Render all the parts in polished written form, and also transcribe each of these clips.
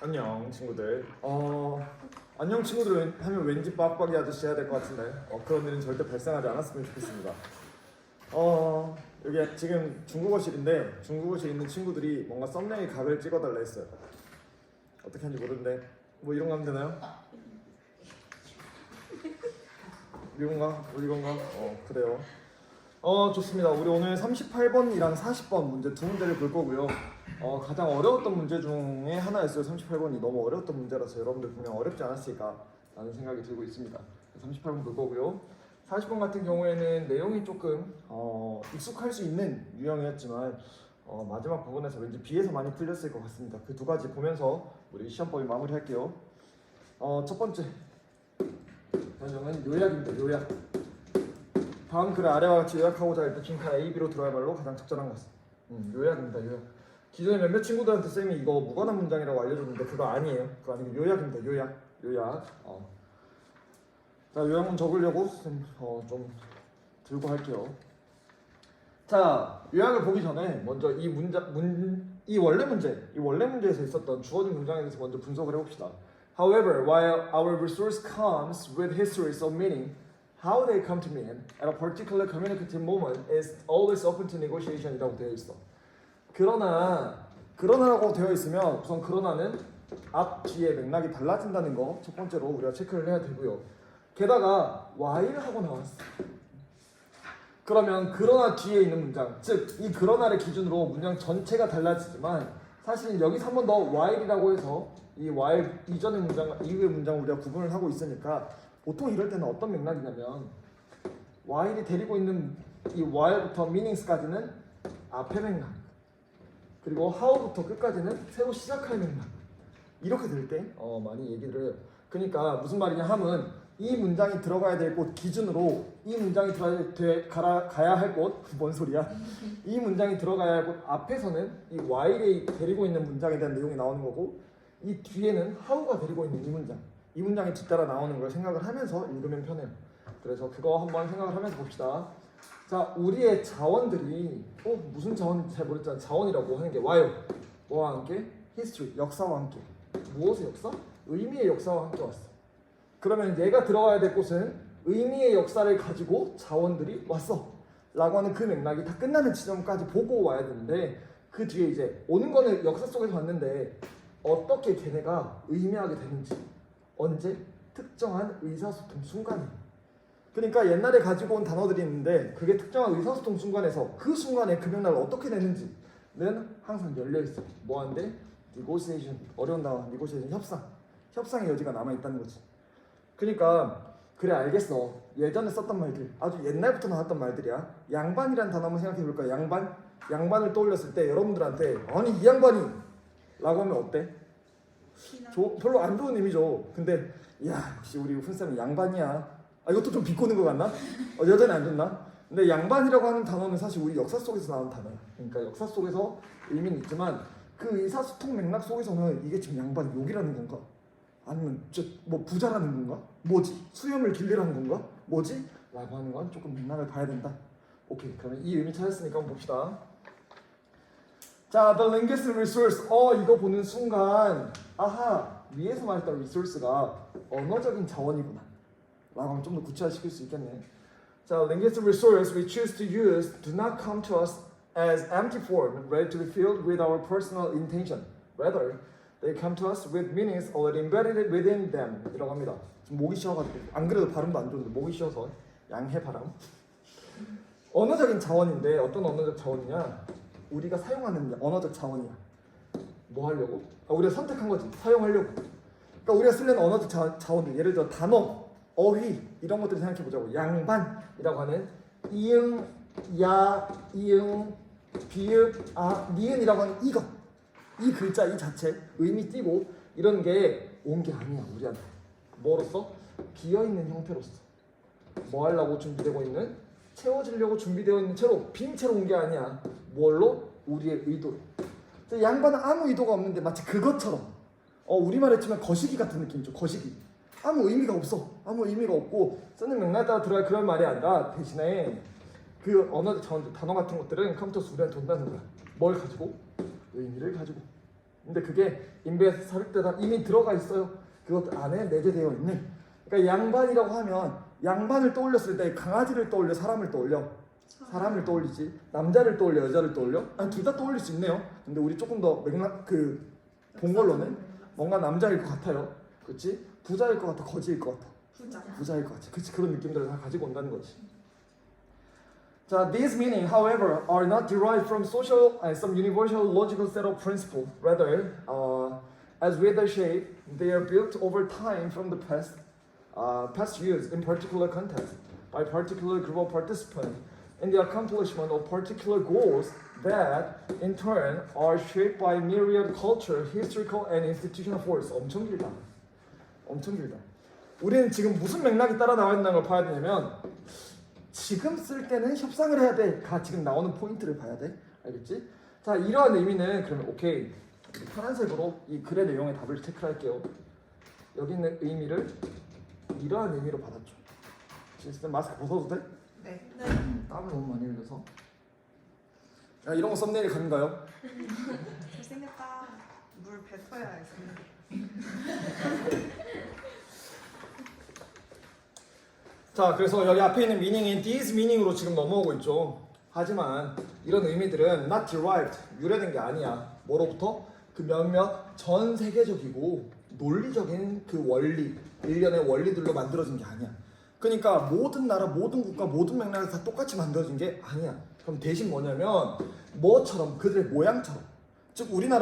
안녕 친구들. 안녕 친구들은 하면 왠지 빡빡이 아저씨 해야 될 것 같은데 그런 일은 절대 발생하지 않았으면 좋겠습니다. 여기 지금 중국어실인데 중국어실 있는 친구들이 뭔가 썸네일 각을 찍어달라 했어요. 어떻게 하는지 모르는데 뭐 이런 거 하면 되나요? 이건가? 이건가? 그래요. 좋습니다. 우리 오늘 38번이랑 40번 문제 두 문제를 볼 거고요. 가장 어려웠던 문제 중에 하나였어요. 38번이 너무 어려웠던 문제라서 여러분들 분명 어렵지 않았을까 라는 생각이 들고 있습니다. 38번 볼 거고요. 40번 같은 경우에는 내용이 조금 익숙할 수 있는 유형이었지만 마지막 부분에서 왠지 B에서 많이 풀렸을 것 같습니다. 그 두 가지 보면서 우리 시험법이 마무리할게요. 첫 번째 변형은 요약입니다. 요약. 다음 글의 아래와 같이 요약하고자 할 때 빈칸 A, B로 들어야 말로 가장 적절한 것은 요약입니다. 요약. 기존에 몇몇 친구들한테 쌤이 이거 무관한 문장이라고 알려줬는데 그거 아니에요. 그거 아니고 요약입니다. 요약. 자, 요약문 적으려고 쌤 좀 들고 할게요. 자, 요약을 보기 전에 먼저 이 원래 문제에서 있었던 주어진 문장에 대해서 먼저 분석을 해봅시다. However, while our resource comes with histories of meaning, how they come to mean at a particular communicative moment is always open to negotiation이라고 되어 있어. 그러나라고 되어 있으면 우선 그러나는 앞 뒤에 맥락이 달라진다는 거 첫 번째로 우리가 체크를 해야 되고요. 게다가 while 하고 나왔어. 그러면 그러나 뒤에 있는 문장, 즉 이 그러나를 기준으로 문장 전체가 달라지지만 사실 여기서 한 번 더 while이라고 해서 이 while 이전의 문장과 이후의 문장을 우리가 구분을 하고 있으니까 보통 이럴 때는 어떤 맥락이냐면 while이 데리고 있는 이 while부터 meanings까지는 앞의 맥락, 그리고 how부터 끝까지는 새로 시작할 맥락, 이렇게 될 때 많이 얘기를 해요. 그러니까 무슨 말이냐 하면 이 문장이 들어가야 될 곳 기준으로 이 문장이 가야 할 곳, 뭔 소리야? 이 문장이 들어가야 할 곳 앞에서는 이 while이 데리고 있는 문장에 대한 내용이 나오는 거고 이 뒤에는 how가 데리고 있는 이 문장이 뒤따라 나오는 걸 생각을 하면서 읽으면 편해요. 그래서 그거 한번 생각을 하면서 봅시다. 자, 우리의 자원들이 무슨 자원 잘 모르겠지만 자원이라고 하는 게 while 뭐와 함께? history, 역사와 함께. 무엇의 역사? 의미의 역사와 함께 왔어. 그러면 얘가 들어가야 될 곳은 의미의 역사를 가지고 자원들이 왔어 라고 하는 그 맥락이 다 끝나는 지점까지 보고 와야 되는데 그 뒤에 이제 오는 거는 역사 속에서 왔는데 어떻게 걔네가 의미하게 되는지 언제? 특정한 의사소통 순간에. 그러니까 옛날에 가지고 온 단어들이 있는데 그게 특정한 의사소통 순간에서 그 순간에 그 맥락을 어떻게 내는지는 항상 열려있어. 뭐한데? negotiation, 어려운 단어 negotiation, 협상의 여지가 남아있다는 거지. 그러니까 그래 알겠어. 예전에 썼던 말들, 아주 옛날부터 나왔던 말들이야. 양반이라는 단어 한번 생각해볼까요? 양반을 떠올렸을 때 여러분들한테 아니 이 양반이 라고 하면 어때? 별로 안 좋은 의미죠. 근데 야 역시 우리 훈쌤은 양반이야. 이것도 좀 비꼬는 것 같나? 여전히 안 좋나? 근데 양반이라고 하는 단어는 사실 우리 역사 속에서 나온 단어야. 그러니까 역사 속에서 의미는 있지만 그 의사소통 맥락 속에서는 이게 지금 양반 욕이라는 건가? 아니면 뭐 부자라는 건가? 뭐지? 수염을 길리라는 건가? 뭐지? 라고 하는 건 조금 맥락을 봐야 된다. 오케이, 그러면 이 의미 찾았으니까 한번 봅시다. 자, the linguistic resource. 이거 보는 순간 아하, 위에서 말했던 resource가 언어적인 자원이구나 라고 하면 좀 더 구체화시킬 수 있겠네. 자, linguistic resource we choose to use do not come to us as empty form ready to be filled with our personal intention. Rather, they come to us with meanings already embedded within them. 이라고 합니다. 지금 목이 쉬어가지고 안 그래도 발음도 안 좋은데 목이 쉬어서 양해 바람. 언어적인 자원인데 어떤 언어적 자원이냐? 우리가 사용하는 언어적 자원이야. 뭐 하려고? 우리가 선택한 거지. 사용하려고. 그러니까 우리가 쓰려는 언어적 자원들, 예를 들어 단어, 어휘 이런 것들을 생각해 보자고. 양반이라고 하는 이응, 야, 이응, 비읍, 니은이라고 하는 이것, 이 글자 이 자체 의미 띄고 이런 게 온 게 아니야 우리한테. 뭐로써? 비어있는 형태로서. 뭐 하려고 준비되고 있는? 채워지려고 준비되어 있는 채로, 빈 채로 온 게 아니야. 뭘로? 우리의 의도로. 양반은 아무 의도가 없는데 마치 그것처럼 우리말에 치면 거시기 같은 느낌이죠. 거시기. 아무 의미가 없어. 아무 의미가 없고 쓰는 맥락에 따라 들어갈 그런 말이 아니라 대신에 그 언어적 단어 같은 것들은 컴퓨터에서 우리한테 온다는 거야. 뭘 가지고? 의미를 가지고. 근데 그게 인베에서 사륙대다 이미 들어가 있어요. 그것 안에 내재되어 있는. 그러니까 양반이라고 하면 양반을 떠올렸을 때 강아지를 떠올려, 사람을 떠올려? 사람을 떠올리지. 남자를 떠올려, 여자를 떠올려? 아니 둘 다 떠올릴 수 있네요. 근데 우리 조금 더 맥락 본 걸로는 뭔가 남자일 것 같아요. 그렇지? 부자일 것 같아, 거지일 것 같아. 부자일 것 같아. 그렇지? 그런 느낌들을 다 가지고 온다는 거지. 자, these meaning, however, are not derived from social and some universal logical set of principles. Rather, as with their shape, they are built over time from the past use in particular context by particular group of participants in the accomplishment of particular goals that, in turn, are shaped by myriad culture, historical, and institutional force. 엄청 길다. 엄청 길다. 우리는 지금 무슨 맥락이 따라 나와 있는 걸 봐야 되냐면 지금 쓸 때는 협상을 해야 돼. 가 지금 나오는 포인트를 봐야 돼. 알겠지? 자, 이러한 의미는 그러면 오케이. 파란색으로 이 글의 내용의 답을 체크할게요. 여기 있는 의미를 이러한 의미로 받았죠. 지금 마스크 벗어도 돼? 네. 땀을 너무 많이 흘려서. 야, 이런 거 썸네일 가는가요? 잘생겼다. 물 뱉어야 해서. 자, 그래서 여기 앞에 있는 meaning이 this meaning으로 지금 넘어오고 있죠. 하지만 이런 의미들은 not derived, 유래된 게 아니야. 뭐로부터? 그 몇몇 전 세계적이고 논리적인 그 원리, 일련의 원리들로 만들어진 게 아니야. 그러니까 모든 나라, 모든 국가, 모든 맥락에서 다 똑같이 만들어진 게 아니야. 그럼 대신 뭐냐면 뭐처럼 그들의 모양처럼, 즉 우리는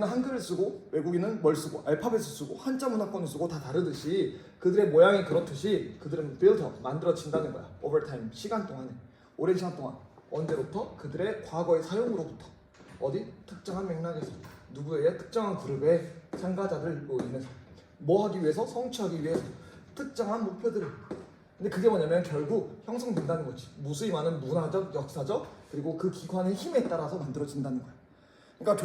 한글을 쓰고 외국인은 뭘 쓰고 알파벳을 쓰고 한자 문화권을 쓰고 다 다르듯이 그들의 모양이 그렇듯이 그들은 built up, 만들어진다는 거야. over time, 시간 동안에, 오랜 시간 동안. 언제부터? 그들의 과거의 사용으로부터. 어디? 특정한 맥락에서 누구의 특정한 그룹의 참가자들로 인해서 뭐 하기 위해서? 성취하기 위해서 특정한 목표들을. 근데 그게 뭐냐면 결국 형성된다는 거지. 무수히 많은 문화적, 역사적, 그리고 그 기관의 힘에 따라서 만들어진다는 거야. 그러니까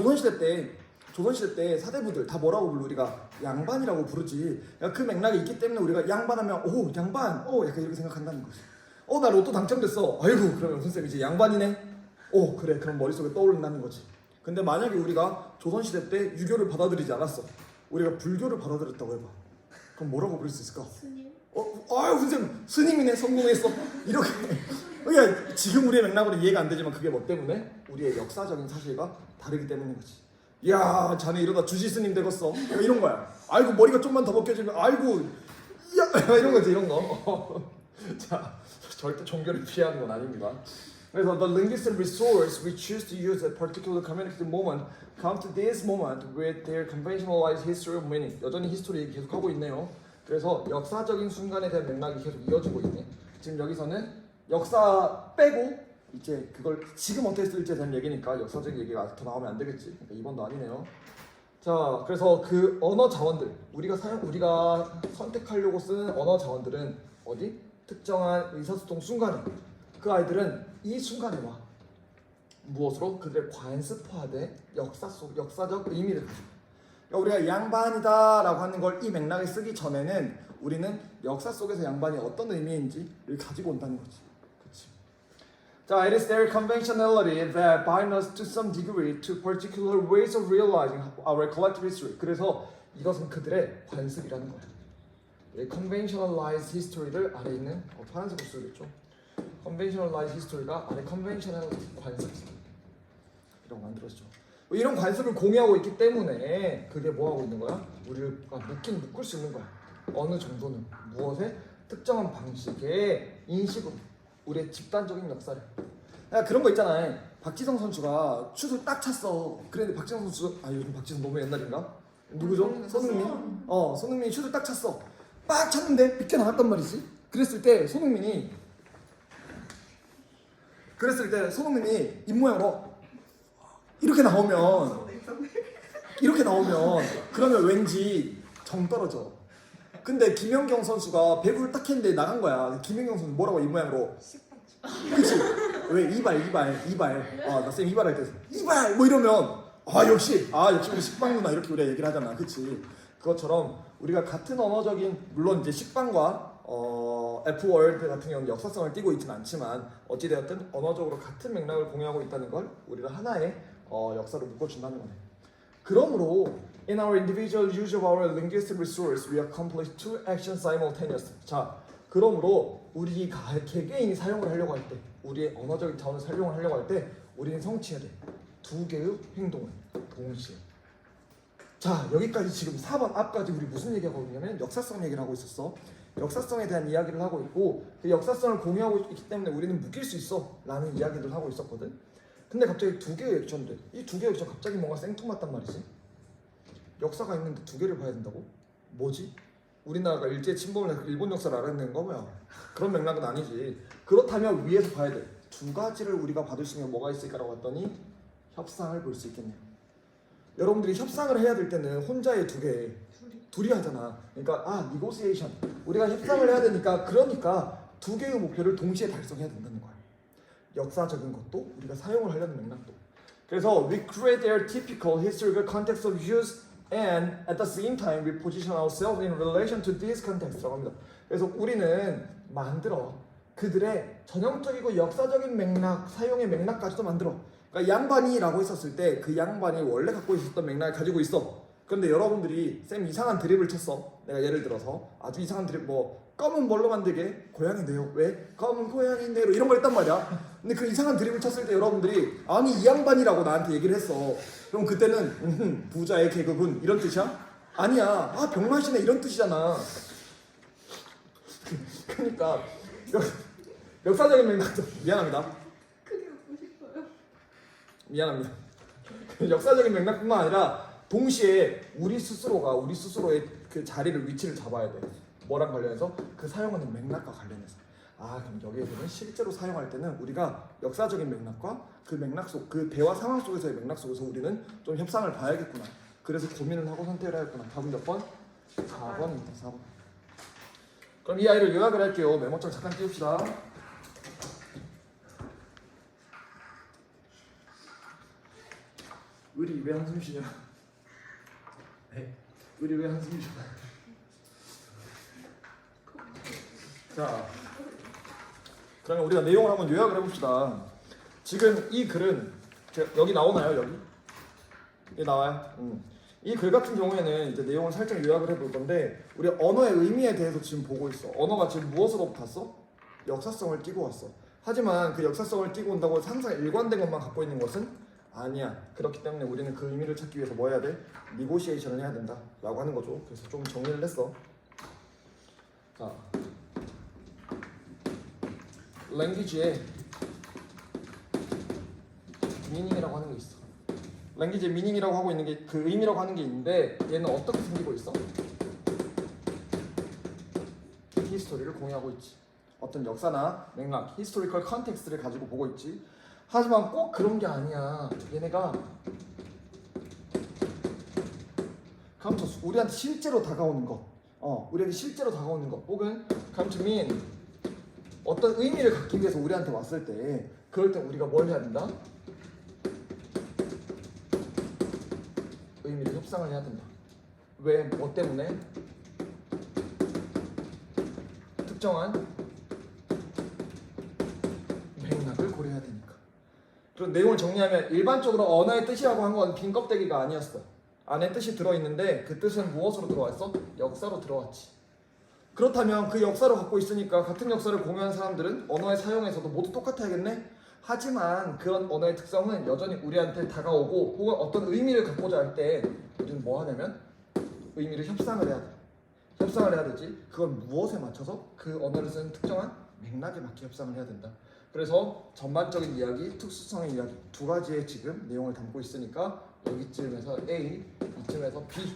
조선시대 때 사대부들 다 뭐라고 불러? 우리가 양반이라고 부르지. 그 맥락이 있기 때문에 우리가 양반하면 오 양반, 약간 이렇게 생각한다는 거지. 나 로또 당첨됐어. 아이고 그러면 무슨 쌤이지? 양반이네. 그래, 그럼 머릿속에 떠오른다는 거지. 근데 만약에 우리가 조선시대 때 유교를 받아들이지 않았어. 우리가 불교를 받아들였다고 해봐. 그럼 뭐라고 부를 수 있을까? 스님? 아유 선생님 스님이네, 성공했어. 이렇게. 그러니까 지금 우리의 맥락으로 이해가 안 되지만 그게 뭐 때문에? 우리의 역사적인 사실과 다르기 때문인 거지. 야, 자네 이러다 주지 스님 되겠어. 이런 거야. 아이고 머리가 좀만 더 벗겨지면 아이고 야 이런 거지, 이런 거. 자, 절대 종교를 피하는 건 아닙니다. 그래서 the linguistic resource we choose to use at particular communicative moment come to this moment with their conventionalized history of meaning. 여전히 히스토리 계속 하고 있네요. 그래서 역사적인 순간에 대한 맥락이 계속 이어지고 있네. 지금 여기서는 역사 빼고 이제 그걸 지금 어떻게 쓸지에 대한 얘기니까 역사적인 얘기가 더 나오면 안 되겠지. 그러니까 이번도 아니네요. 자, 그래서 그 언어 자원들, 우리가 선택하려고 쓰는 언어 자원들은 어디? 특정한 의사소통 순간에, 그 아이들은 이 순간에 와. 무엇으로? 그들의 관습화된 역사적 의미를 가지고. 그러니까 우리가 양반이다라고 하는 걸 이 맥락에 쓰기 전에는 우리는 역사 속에서 양반이 어떤 의미인지를 가지고 온다는 거지. 그렇지? 자, it is their conventionality that bind us to some degree to particular ways of realizing our collective history. 그래서 이것은 그들의 관습이라는 거야. conventionalized history를 아래 있는 파란색으로 쓰겠죠. conventionalized history가 아래 conventional 관습 이라고 만들어지죠. 이런 관습을 공유하고 있기 때문에 그게 뭐 하고 있는 거야? 우리를 묶을 수 있는 거야. 어느 정도는 무엇에? 특정한 방식의 인식으로 우리의 집단적인 역사를. 그런 거 있잖아요. 박지성 선수가 슛을 딱 찼어. 그런데 박지성 선수 요즘 박지성 너무 옛날인가? 누구죠? 손흥민. 손흥민이 슛을 딱 찼어. 빡 찼는데 비껴 나갔단 말이지. 그랬을 때 손흥민이 입모양으로 이렇게 나오면 그러면 왠지 정 떨어져. 근데 김연경 선수가 배구를 딱 했는데 나간 거야. 김연경 선수 뭐라고 입모양으로? 그치? 왜? 이발. 나 쌤 이발 할 때 이발 뭐 이러면 역시 우리 식빵 누나 이렇게 우리가 얘기를 하잖아. 그치? 그것처럼 우리가 같은 언어적인, 물론 이제 식빵과 F월드 같은 경우는 역사성을 띠고 있지는 않지만 어찌되었든 언어적으로 같은 맥락을 공유하고 있다는 걸 우리가 하나의 역사로 묶어준다는 거네. 그러므로 in our individual use of our linguistic resource, we accomplish two actions simultaneously. 자, 그러므로 우리 개개인이 사용을 하려고 할 때, 우리의 언어적인 자원을 사용을 하려고 할 때, 우리는 성취해야 돼. 두 개의 행동을 동시에. 자, 여기까지 지금 4번 앞까지 우리 무슨 얘기하고 있냐면 역사성 얘기를 하고 있었어. 역사성에 대한 이야기를 하고 있고 그 역사성을 공유하고 있기 때문에 우리는 묶일 수 있어 라는 이야기를 하고 있었거든. 근데 갑자기 두 개의 액션들, 이 두 개의 액션 갑자기 뭔가 생뚱맞단 말이지. 역사가 있는데 두 개를 봐야 된다고? 뭐지? 우리나라가 일제 침범을 해서 일본 역사를 알아내는 거 뭐야? 그런 맥락은 아니지. 그렇다면 위에서 봐야 돼. 두 가지를 우리가 받을 수 있는 뭐가 있을까라고 봤더니 협상을 볼 수 있겠네요. 여러분들이 협상을 해야 될 때는 혼자의 두 개, 둘이 하잖아. 그러니까 negotiation. 우리가 협상을 해야 되니까 그러니까 두 개의 목표를 동시에 달성해야 된다는 거야. 역사적인 것도 우리가 사용을 하려는 맥락도. 그래서 we create their typical historical context of use and at the same time we position ourselves in relation to this context라고 합니다. 그래서 우리는 만들어 그들의 전형적이고 역사적인 맥락, 사용의 맥락까지도 만들어. 그러니까 양반이라고 했었을 때 그 양반이 원래 갖고 있었던 맥락을 가지고 있어. 그런데 여러분들이 쌤 이상한 드립을 쳤어. 내가 예를 들어서 아주 이상한 드립 검은 뭘로 만들게? 고양인데요. 왜? 검은 고양인데요. 이런 걸 했단 말이야. 근데 그 이상한 드립을 쳤을 때 여러분들이 아니 이 양반이라고 나한테 얘기를 했어. 그럼 그때는 부자의 계급은 이런 뜻이야? 아니야. 병맛이네 이런 뜻이잖아. 그러니까 역사적인 맥락도 미안합니다. 크게 웃고 싶어요. 미안합니다. 역사적인 맥락뿐만 아니라 동시에 우리 스스로의 그 자리를 위치를 잡아야 돼. 뭐랑 관련해서? 그 사용하는 맥락과 관련해서. 그럼 여기에 보면 실제로 사용할 때는 우리가 역사적인 맥락과 그 맥락 속, 그 대화 상황 속에서의 맥락 속에서 우리는 좀 협상을 봐야겠구나. 그래서 고민을 하고 선택을 해야겠구나. 답은 몇 번? 4번입니다. 4번. 그럼 이 아이를 요약을 할게요. 메모장 잠깐 띄웁시다. 의리 왜 한숨 쉬냐? 의리 왜 한숨 쉬냐? 자, 그러면 우리가 내용을 한번 요약을 해봅시다. 지금 이 글은 여기 나오나요? 여기 나와요? 이 글 같은 경우에는 이제 내용을 살짝 요약을 해볼 건데 우리 언어의 의미에 대해서 지금 보고 있어. 언어가 지금 무엇으로 봤어? 역사성을 띄고 왔어. 하지만 그 역사성을 띄고 온다고 해서 항상 일관된 것만 갖고 있는 것은 아니야. 그렇기 때문에 우리는 그 의미를 찾기 위해서 뭐 해야 돼? 니고시에이션을 해야 된다 라고 하는 거죠. 그래서 좀 정리를 했어. 자, 랭귀지에 미닝이라고 하는 게 있어. 랭귀지에 미닝이라고 하고 있는 게 그 의미라고 하는 게 있는데 얘는 어떻게 생기고 있어? 히스토리를 공유하고 있지. 어떤 역사나 맥락, 히스토리컬 컨텍스트를 가지고 보고 있지. 하지만 꼭 그런 게 아니야. 얘네가 come to 우리한테 실제로 다가오는 것, 우리한테 실제로 다가오는 것, 혹은 come to mean 어떤 의미를 갖기 위해서 우리한테 왔을 때, 그럴 때 우리가 뭘 해야 된다? 의미를 협상을 해야 된다. 왜? 뭐 때문에? 특정한 맥락을 고려해야 되니까. 그런 내용을 정리하면 일반적으로 언어의 뜻이라고 한 건 빈 껍데기가 아니었어. 안에 뜻이 들어있는데 그 뜻은 무엇으로 들어왔어? 역사로 들어왔지. 그렇다면 그 역사를 갖고 있으니까 같은 역사를 공유한 사람들은 언어의 사용에서도 모두 똑같아야겠네? 하지만 그런 언어의 특성은 여전히 우리한테 다가오고 혹은 어떤 의미를 갖고자 할 때 우리는 뭐 하냐면 의미를 협상을 해야 돼. 협상을 해야 되지. 그건 무엇에 맞춰서? 그 언어를 쓰는 특정한 맥락에 맞게 협상을 해야 된다. 그래서 전반적인 이야기, 특수성의 이야기 두 가지의 지금 내용을 담고 있으니까 여기쯤에서 A, 이쯤에서 B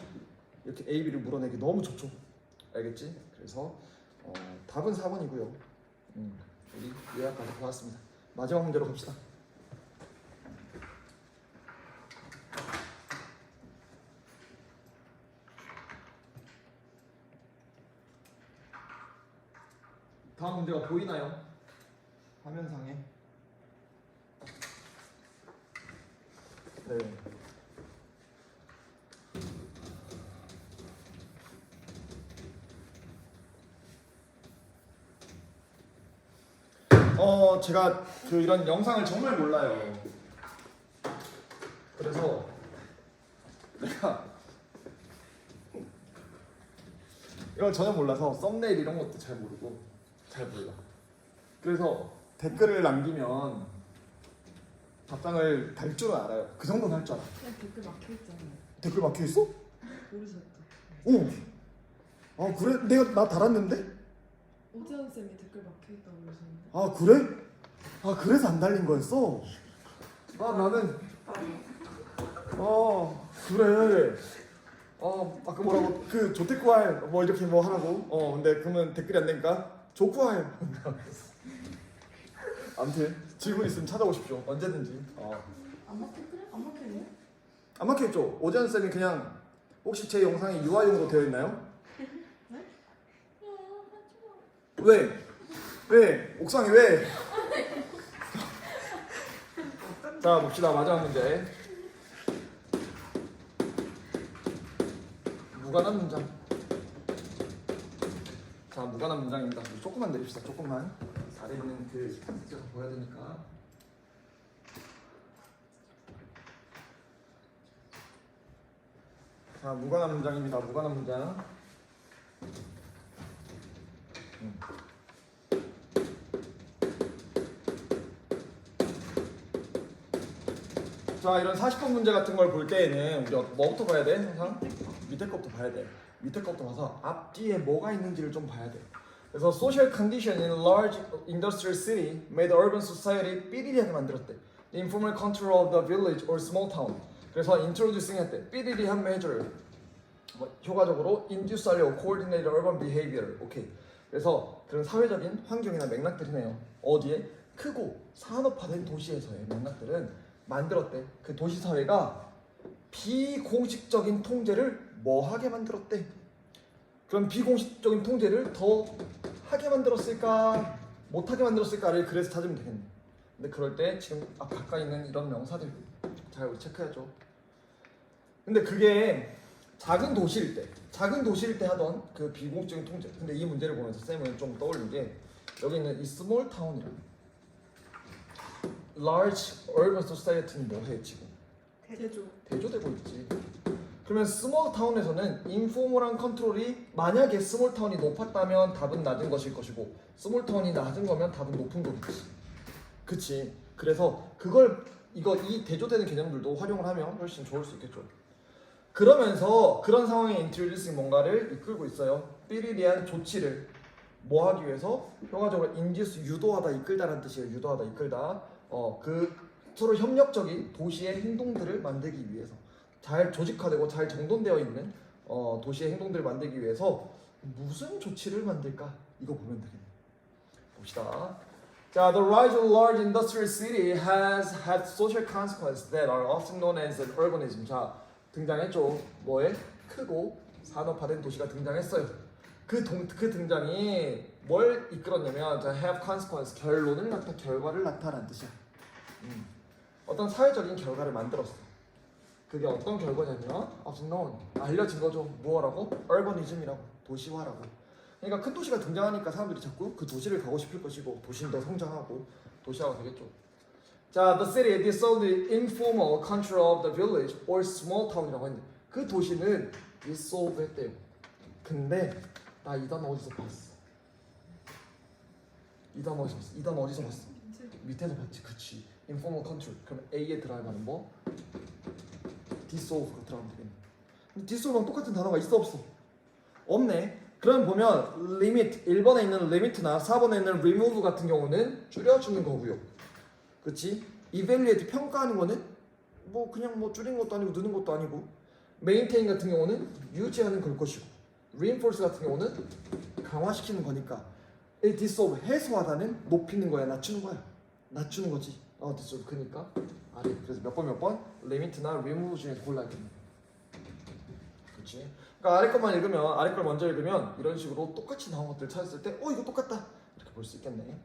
이렇게 A, B를 물어내기 너무 좋죠. 알겠지? 그래서 답은 4번이고요. 우리 요약까지 보았습니다. 마지막 문제로 갑시다. 다음 문제가 보이나요? 화면상에. 네. 제가 이런 영상을 정말 몰라요. 그래서 이런 거 전혀 몰라서 썸네일 이런 것도 잘 모르고 잘 몰라. 그래서 댓글을 남기면 답장을 달 줄은 알아요. 그 정도는 할 줄 알아. 그냥 댓글 막혀 있잖아요. 댓글 막혀 있어? 모르셨죠? 오. 아 그래? 내가 나 달았는데? 오재현 쌤이 댓글 막혀 있다고 그러시는데. 아 그래? 아 그래서 안 달린 거였어? 아 나는 그래. 아까 뭐라고 그 조태구할 뭐 이렇게 뭐 하라고. 근데 그러면 댓글이 안 되니까 조구할. 아무튼 질문 있으면 찾아오십시오. 언제든지. 안 막혔대? 안 막혔네? 안 막혀있죠? 오재현 쌤이 그냥 혹시 제 영상이 유아용으로 되어 있나요? 네? 왜? 왜? 옥상에 왜? 자 봅시다. 마지막 문제. 무관한 문장. 자 무관한 문장입니다. 조금만 내립시다. 조금만. 아래 있는 그 스티커 보여야 되니까. 자 무관한 문장입니다. 무관한 문장. 자 이런 40번 문제 같은 걸 볼 때에는 우리 뭐부터 봐야 돼? 항상 밑에 것부터 봐야 돼. 밑에 것부터 봐서 앞뒤에 뭐가 있는지를 좀 봐야 돼. 그래서 social condition in a large industrial city made the urban society 삐리리하게 만들었대. The informal control of the village or small town. 그래서 introducing 했대. 삐리리한 measure. 효과적으로 induce 하려고 coordinate urban behavior. 오케이. 그래서 그런 사회적인 환경이나 맥락들이네요. 어디에? 크고 산업화된 도시에서의 맥락들은 만들었대. 그 도시 사회가 비공식적인 통제를 뭐 하게 만들었대? 그럼 비공식적인 통제를 더 하게 만들었을까? 못하게 만들었을까를 그래서 찾으면 되겠네. 근데 그럴 때 지금 앞 가까이 있는 이런 명사들 잘 우리 체크해야죠. 근데 그게 작은 도시일 때 하던 그 비공식적인 통제. 근데 이 문제를 보면서 쌤은 좀 떠올린 게 여기 있는 이 스몰 타운이라는 large urban society는 뭐해 지금? 대조. 대조되고 있지. 그러면 스몰 타운에서는 인포멀한 컨트롤이 만약에 스몰 타운이 높았다면 답은 낮은 것일 것이고 스몰 타운이 낮은 거면 답은 높은 거겠지. 그치? 그래서 그걸 이 대조되는 개념들도 활용을 하면 훨씬 좋을 수 있겠죠. 그러면서 그런 상황에 introducing 뭔가를 이끌고 있어요. 삐리리한 조치를 뭐 하기 위해서? 효과적으로 induce 유도하다 이끌다라는 뜻이에요. 유도하다 이끌다. 그 서로 협력적인 도시의 행동들을 만들기 위해서 잘 조직화되고 잘 정돈되어 있는 도시의 행동들을 만들기 위해서 무슨 조치를 만들까? 이거 보면 되겠네. 봅시다. 자, the rise of a large industrial city has had social consequences that are often known as an urbanism. 자, 등장했죠. 뭐에? 크고 산업화된 도시가 등장했어요. 그 등장이 뭘 이끌었냐면 자, have consequence, 결과를 나타내는 뜻이야. 어떤 사회적인 결과를 만들었어. 그게 어떤 결과냐면 often known, 알려진 거죠. 뭐라고? urbanism이라고, 도시화라고. 그러니까 큰 도시가 등장하니까 사람들이 자꾸 그 도시를 가고 싶을 것이고 도시는 더 성장하고 도시화가 되겠죠. 자, the city dissolved the informal control of the village or small town이라고 했는데 그 도시는 dissolve 했대요. 근데 나 이 단어 어디서 봤어? 이 단어 어디서 봤어? 밑에서 봤지. 그치. informal control. 그럼 A에 들어가는 뭐? dissolve가 들어가면 되겠네. 근데 dissolve랑 똑같은 단어가 있어 없어? 없네. 그럼 보면 limit 1번에 있는 limit나 4번에 있는 remove 같은 경우는 줄여주는 거고요. 그치? evaluate 평가하는 거는 뭐 그냥 뭐 줄이는 것도 아니고 느는 것도 아니고 maintain 같은 경우는 유지하는 걸 것이고 reinforce 같은 경우는 강화시키는 거니까 이 dissolve 해소하다는 높이는 거야, 낮추는 거야. 낮추는 거지. dissolve 그니까 아래. 그래서 몇 번 limit나 remove 중에서 골라야겠네. 그렇지? 그러니까 아래 것만 읽으면 아래 걸 먼저 읽으면 이런 식으로 똑같이 나온 것들 찾았을 때 이거 똑같다 이렇게 볼 수 있겠네.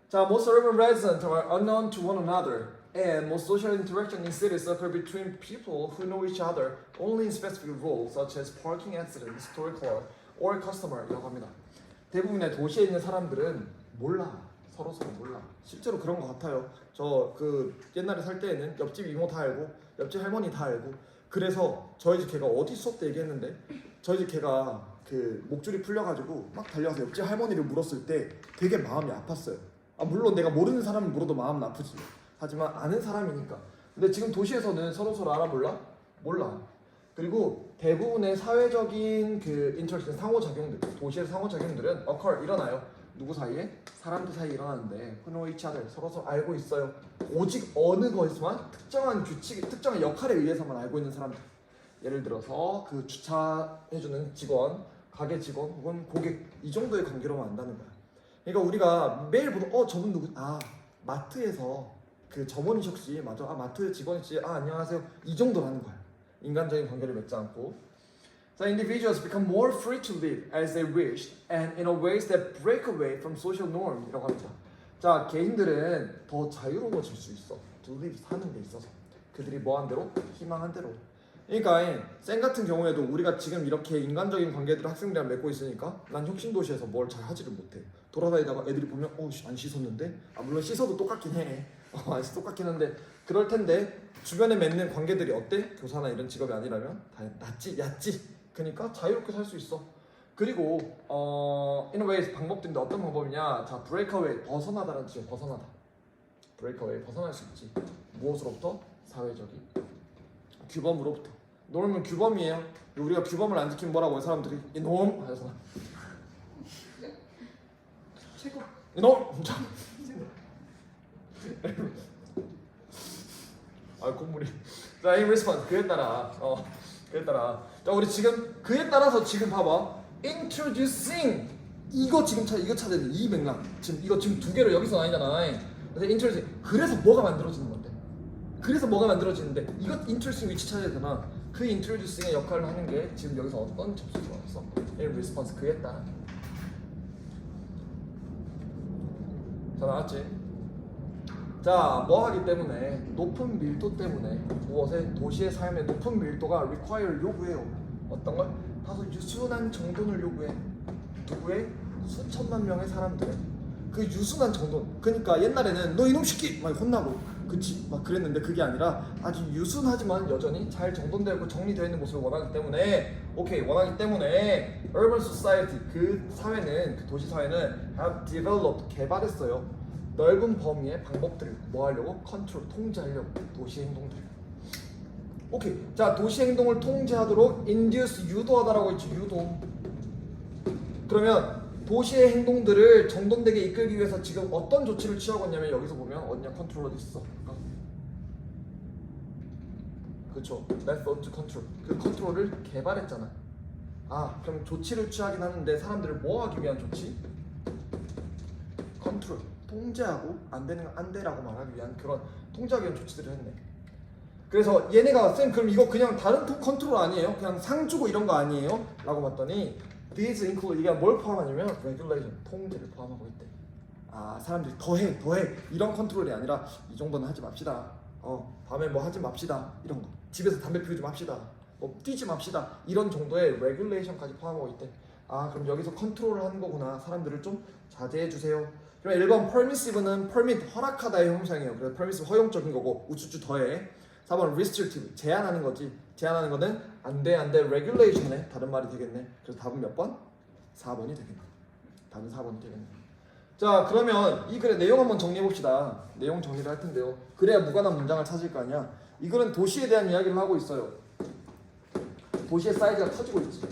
자, most urban residents are unknown to one another, and most social interaction in cities occur between people who know each other only in specific roles, such as parking accident, historical, or customer이라고 합니다. 대부분의 도시에 있는 사람들은 몰라. 서로 몰라. 실제로 그런 것 같아요. 저 그 옛날에 살 때에는 옆집 이모 다 알고 옆집 할머니 다 알고 그래서 저희 집 걔가 어디 수업 때 얘기했는데 저희 집 걔가 그 목줄이 풀려가지고 막 달려가서 옆집 할머니를 물었을 때 되게 마음이 아팠어요. 아 물론 내가 모르는 사람을 물어도 마음은 아프지. 하지만 아는 사람이니까. 근데 지금 도시에서는 서로 알아 몰라? 몰라. 그리고 대부분의 사회적인 그 인터랙션 상호작용들, 도시의 상호작용들은 occur 일어나요. 누구 사이에? 사람들 사이에 일어나는데 who know each other 서로 알고 있어요. 오직 어느 것에서만 특정한 규칙, 특정한 역할에 의해서만 알고 있는 사람들. 예를 들어서 그 주차해주는 직원, 가게 직원 혹은 고객 이 정도의 관계로만 안다는 거야. 그러니까 우리가 매일 보면 저분 누구? 아 마트에서 그 점원이셨지 맞아. 아 마트 직원이지. 아 안녕하세요. 이 정도라는 거야. 인간적인 관계를 맺지 않고. So individuals become more free to live as they wish and in a ways that break away from social norm이라고 합니다. 자 개인들은 더 자유로워질 수 있어. To live 사는 데 있어서 그들이 뭐한 대로 희망한 대로. 그러니까 쌤 같은 경우에도 우리가 지금 이렇게 인간적인 관계들을 학생들이랑 맺고 있으니까 난 혁신도시에서 뭘 잘 하지를 못해. 돌아다니다가 애들이 보면 안 씻었는데? 아 물론 씻어도 똑같긴 해. 안 씻어 똑같긴 한데 그럴 텐데 주변에 맺는 관계들이 어때? 교사나 이런 직업이 아니라면 다 얕지. 그러니까 자유롭게 살 수 있어. 그리고 in a way 방법들인데 어떤 방법이냐? 자 break away 벗어나다라는 뜻이에요. 벗어나다. break away 벗어날 수 있지. 무엇으로부터? 사회적인 규범으로부터. norm은 규범이에요. 우리가 규범을 안 지키면 뭐라고 해요? 사람들이 이놈 하잖아. 최고. 이놈. 아 콧물이. 자, in response 그에 따라 그에 따라. 자, 우리 지금 그에 따라서 지금 봐봐. introducing 이거 지금 이거 찾아야 돼. 이 맥락. 지금 이거 지금 두 개를 여기서 나뉘잖아. 그래서 introducing 그래서 뭐가 만들어지는 건데? 그래서 뭐가 만들어지는데 이거 introducing 위치 찾아야 되잖아. 그 introducing의 역할을 하는 게 지금 여기서 어떤 접속이 왔어? in response 그에 따라. 자 나왔지? 자, 뭐 하기 때문에? 높은 밀도 때문에 무엇에? 도시의 삶의 높은 밀도가 require 요구해요. 어떤 걸? 다소 유순한 정돈을 요구해. 누구의? 수천만 명의 사람들의 그 유순한 정돈. 그러니까 옛날에는 너 이놈 새끼! 막 혼나고 그치? 막 그랬는데 그게 아니라 아주 유순하지만 여전히 잘 정돈되고 정리되어 있는 모습을 원하기 때문에 원하기 때문에 urban society 그 사회는 그 도시 사회는 have developed 개발했어요. 넓은 범위의 방법들을 뭐 하려고? 컨트롤, 통제하려고 도시 행동들. 자 도시 행동을 통제하도록 induce, 유도하다라고 했죠. 유도. 그러면 도시의 행동들을 정돈되게 이끌기 위해서 지금 어떤 조치를 취하고 있냐면 여기서 보면 어디냐? 컨트롤이 있어. 그렇죠. method to control. 그 컨트롤을 개발했잖아. 그럼 조치를 취하긴 하는데 사람들을 뭐 하기 위한 조치? 컨트롤. 통제하고 안 되는 건 안 돼라고 말하기 위한 그런 통제하기 위한 조치들을 했네. 그래서 얘네가 쌤 그럼 이거 그냥 다른 컨트롤 아니에요? 그냥 상 주고 이런 거 아니에요? 라고 봤더니 these include 이게 뭘 포함하냐면 regulation 통제를 포함하고 있대. 사람들이 더해 이런 컨트롤이 아니라 이 정도는 하지 맙시다. 밤에 뭐 하지 맙시다 이런 거. 집에서 담배 피우지 맙시다. 뭐 뛰지 맙시다 이런 정도의 regulation까지 포함하고 있대. 그럼 여기서 컨트롤을 하는 거구나. 사람들을 좀 자제해 주세요. 그럼 1번 permissive는 permit 허락하다의 형상이에요. 그래서 permissive 허용적인 거고 우쭈쭈 더해. 4번 restrictive 제한하는 거지. 제한하는 거는 안 돼 regulation에 다른 말이 되겠네. 그래서 답은 몇 번? 4번이 되겠네. 답은 4번이 되겠네. 자 그러면 이 글의 내용 한번 정리해 봅시다. 내용 정리를 할 텐데요. 그래야 무관한 문장을 찾을 거 아니야. 이 글은 도시에 대한 이야기를 하고 있어요. 도시의 사이즈가 커지고 있지.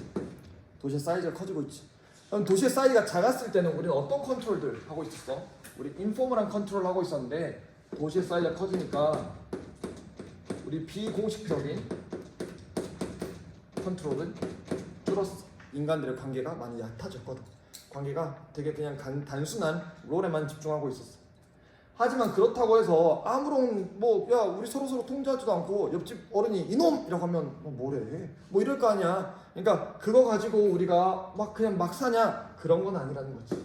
그럼 도시의 사이즈가 작았을 때는 우리는 어떤 컨트롤들 하고 있었어? 우리 인포멀한 컨트롤 하고 있었는데 도시의 사이즈가 커지니까 우리 비공식적인 컨트롤은 줄었어. 인간들의 관계가 많이 얕아졌거든. 관계가 되게 그냥 단순한 롤에만 집중하고 있었어. 하지만 그렇다고 해서 아무런 야 우리 서로 통제하지도 않고 옆집 어른이 이놈! 이라고 하면 뭐래? 뭐 이럴 거 아니야. 그러니까 그거 가지고 우리가 그냥 막 사냐? 그런 건 아니라는 거지.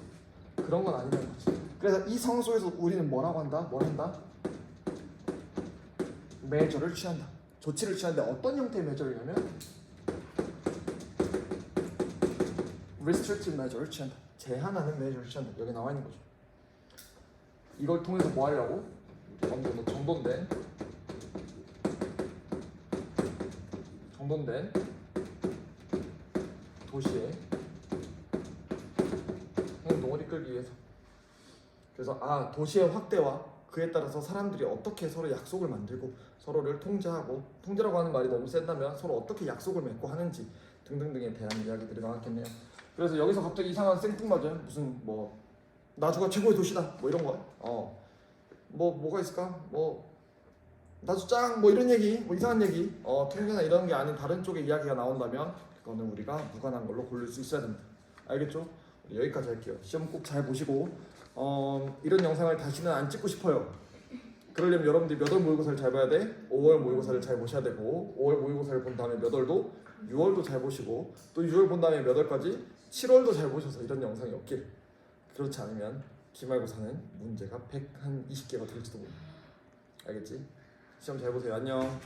그래서 이 성소에서 우리는 뭐라고 한다? 뭘 한다? 메저를 취한다. 조치를 취하는데 어떤 형태의 메저냐면 restrictive measure를 취한다. 제한하는 measure를 취한다. 여기 나와 있는 거죠. 이걸 통해서 뭐 하려고? 정돈된 도시의 이끌기 위해서. 그래서 도시의 확대와 그에 따라서 사람들이 어떻게 서로 약속을 만들고 서로를 통제하고, 통제라고 하는 말이 너무 센다면 서로 어떻게 약속을 맺고 하는지 등등등에 대한 이야기들이 나왔겠네요. 그래서 여기서 갑자기 이상한 생뚱맞은 무슨 뭐 나주가 최고의 도시다 뭐 이런 거 뭐가 있을까 뭐 나주 짱 뭐 이런 얘기 뭐 이상한 얘기 통계나 이런 게 아닌 다른 쪽의 이야기가 나온다면 그거는 우리가 무관한 걸로 고를 수 있어야 됩니다. 알겠죠? 우리 여기까지 할게요. 시험 꼭 잘 보시고 이런 영상을 다시는 안 찍고 싶어요. 그러려면 여러분들이 몇 월 모의고사를 잘 봐야 돼. 5월 모의고사를 잘 보셔야 되고 5월 모의고사를 본 다음에 몇 월도 6월도 잘 보시고 또 6월 본 다음에 몇 월까지 7월도 잘 보셔서 이런 영상이 없길. 그렇지 않으면 기말고사는 문제가 120개가 될지도 모릅니다. 알겠지? 시험 잘 보세요. 안녕.